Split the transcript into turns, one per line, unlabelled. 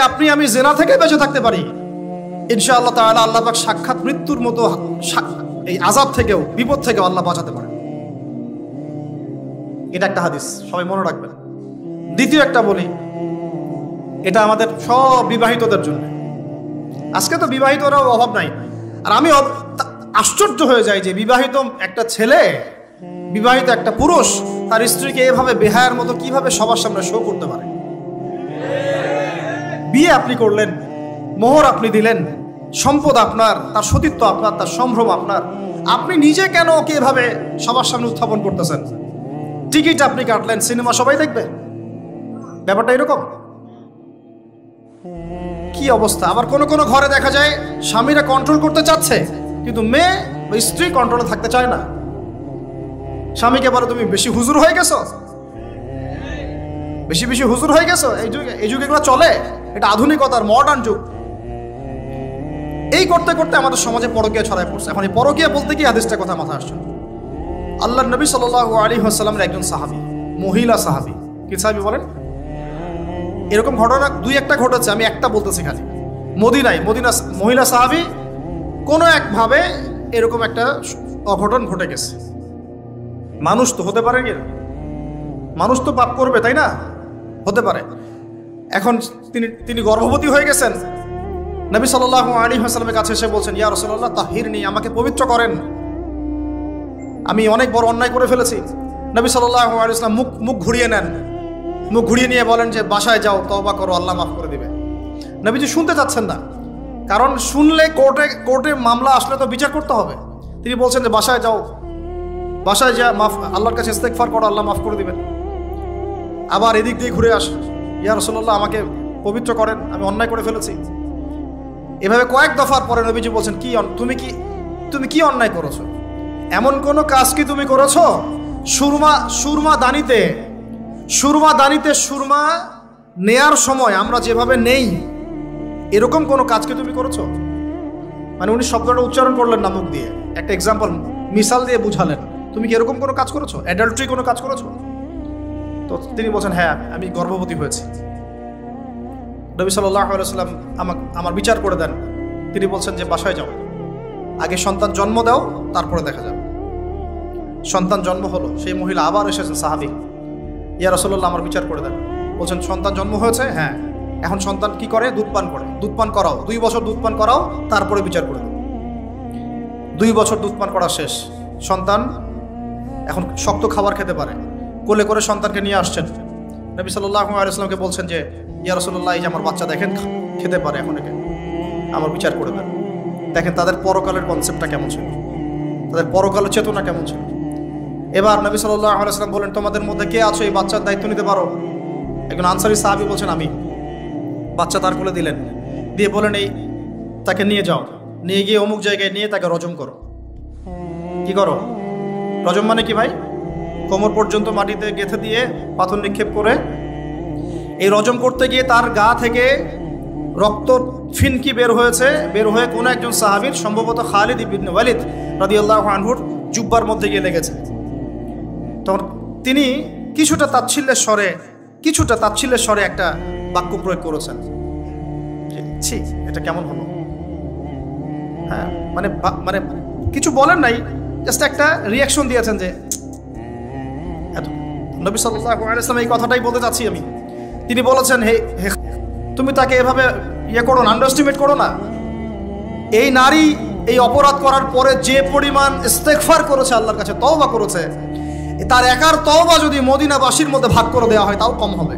আপনি আমি জিনা থেকে বেঁচে থাকতে পারি, ইনশাআল্লাহ তাআলা আল্লাহ পাক সাক্ষাৎ মৃত্যুর মতো এই আযাব থেকেও, বিপদ থেকেও আল্লাহ বাঁচাতে পারে। এটা একটা হাদিস, সবাই মনে রাখবেন। দ্বিতীয় একটা বলি, এটা আমাদের সব বিবাহিতদের জন্য। আজকে তো বিবাহিতরাও অভাব নাই। আর আমি আশ্চর্য হয়ে যাই যে বিবাহিত একটা ছেলে, বিবাহিত একটা পুরুষ তার স্ত্রীকে এভাবে বেহায়ার মতো কিভাবে সবার সামনে শো করতে পারে। বিয়ে আপনি করলেন, মোহর আপনি দিলেন, সম্পদ আপনার, তার সতীত্ব আপনার, তার সম্ভ্রম আপনার, আপনি নিজে কেন ওকে এভাবে সবার সামনে উত্থাপন করতেছেন? টিকিট আপনি কাটলেন, সিনেমা সবাই দেখবে, ব্যাপারটা এরকম। কি অবস্থা! আবার কোন কোন ঘরে দেখা যায় স্বামীরা কন্ট্রোল করতে চাচ্ছে, কিন্তু মেয়ে বা স্ত্রী কন্ট্রোলে থাকতে চায় না। স্বামীকে বলো তুমি বেশি হুজুর হয়ে গেছো, বেশি বেশি হুজুর হয়ে গেছো। এই যুগে এগুলো চলে, এটা আধুনিকতার মডার্ন যুগ। এই করতে করতে আমাদের সমাজে পরকীয়া ছড়ায় পড়ছে। এখন এই পরকীয়া বলতে কি হাদিসটা কথা মাথায় আসছে। আল্লাহর নবী সাল্লাল্লাহু আলাইহি ওয়াসাল্লামের একজন সাহাবী, মহিলা সাহাবী, কি সাহাবী বলেন? এরকম ঘটনা দুই একটা ঘটেছে, আমি একটা বলতেছি খালি। মদিনা মহিলা সাহাবী কোনো একভাবে এরকম একটা অঘটন ঘটে গেছে। মানুষ তো হতে পারে, কি মানুষ তো পাপ করবে, তাই না? হতে পারে। এখন তিনি গর্ভবতী হয়ে গেছেন। নবী সাল্লাল্লাহু আলাইহি ওয়াসাল্লামের কাছে এসে বলছেন, ইয়া রাসূলুল্লাহ তাহিরনি, আমাকে পবিত্র করেন, আমি অনেক বড় অন্যায় করে ফেলেছি। নবী সাল্লাল্লাহু আলাইহি ওয়াসাল্লাম মুখ ঘুরিয়ে নেন, মুখ ঘুরিয়ে নিয়ে বলেন যে বাসায় যাও, তওবা করো, আল্লাহ মাফ করে দিবে। নবীজি শুনতে চাচ্ছেন না, কারণ শুনলে কোর্টে মামলা আসলে তো বিচার করতে হবে। তিনি বলছেন যে বাসায় যাও, বাসায় যা মাফ, আল্লাহর কাছে ইস্তেগফার করো, আল্লাহ মাফ করে দিবেন। আবার এদিক দিয়ে ঘুরে আস, ইয়া রাসূলুল্লাহ আমাকে পবিত্র করেন, আমি অন্যায় করে ফেলেছি। এভাবে কয়েক দফার পরে নবীজি বলছেন, তুমি কি অন্যায় করেছো? এমন কোন কাজ কি তুমি করেছো? সুরমা দানিতে সুরমা নেয়ার সময় আমরা যেভাবে নেই, এরকম কোন কাজ কি তুমি করেছো? মানে উনি শব্দটা উচ্চারণ করলেন না, মুখ দিয়ে একটা এক্সাম্পল, মিসাল দিয়ে বুঝালেন, তুমি কি এরকম কোনো কাজ করেছো? অ্যাডাল্ট্রি কোনো কাজ করেছো? তো তিনি বলছেন, হ্যাঁ আমি গর্ভবতী হয়েছি। নবী সাল্লাল্লাহু আলাইহি ওয়াসাল্লাম আমার বিচার করে দেন। তিনি বলছেন যে বাসায় যাও, আগে সন্তান জন্ম দাও, তারপরে দেখা যাবে। সন্তান জন্ম হলো, সেই মহিলা আবার এসেছেন, সাহাবী, ইয়া রাসূলুল্লাহ আমার বিচার করে দেন। বলছেন সন্তান জন্ম হয়েছে, হ্যাঁ। এখন সন্তান কি করে? দুধ পান করে। দুধ পান করাও, 2 বছর দুধ পান করাও, তারপরে বিচার করে দেব। 2 বছর দুধ পান করা শেষ, সন্তান এখন শক্ত খাবার খেতে পারে। কোলে করে সন্তানকে নিয়ে আসছেন। নবী সাল্লাল্লাহু আলাইহি ওয়াসাল্লামকে বলছেন যে ইয়া রাসূলুল্লাহ, এই যে আমার বাচ্চা দেখেন খেতে পারে, এখন একে আমার বিচার করে দেন। দেখেন তাদের পরকালের কনসেপ্টটা কেমন ছিল, তাদের পরকালের চেতনা কেমন ছিল। এবার নবী সাল্লাল্লাহু আলাইহি ওয়াসাল্লাম বলেন, তোমাদের মধ্যে কে আছো এই বাচ্চার দায়িত্ব নিতে পারো? একজন আনসারী সাহাবী বলছেন আমি। বাচ্চা তার কোলে দিলেন, দিয়ে বলেন এই তাকে নিয়ে যাও, নিয়ে গিয়ে অমুক জায়গায় নিয়ে তাকে রজম করো। কি করো? রজম মানে কি ভাই? কোমর পর্যন্ত মাটিতে গেঁথে দিয়ে পাথর নিক্ষেপ করে, এই রজম করতে গিয়ে তার গা থেকে রক্ত ফিনকি বের হয়ে কোনো একজন সাহাবীর, সম্ভবত খালিদ ইবনে ওয়ালিদ রাদিয়াল্লাহু আনহুর জুব্বার মধ্যে গিয়ে লেগেছে। তখন তিনি কিছুটা তাচ্ছিল্যের স্বরে একটা বাক্য প্রয়োগ করেছেন, ছি এটা কেমন হলো। হ্যাঁ, মানে কিছু বলেন নাই, জাস্ট একটা রিয়াকশন দিয়েছেন যে এত। নবী সাল্লাল্লাহু আলাইহি ওয়াসাল্লাম এই কথাটাই বলতে চাচ্ছি আমি। তিনি বলেছেন, হে তুমি তাকে এভাবে করো না, আন্ডারএস্টিমেট করো না। এই নারী এই অপরাধ করার পরে যে পরিমাণ ইস্তেগফার করেছে, আল্লাহর কাছে তওবা করেছে, তার একার তওবা যদি মদিনাবাসীর মধ্যে ভাগ করে দেওয়া হয় তাও কম হবে।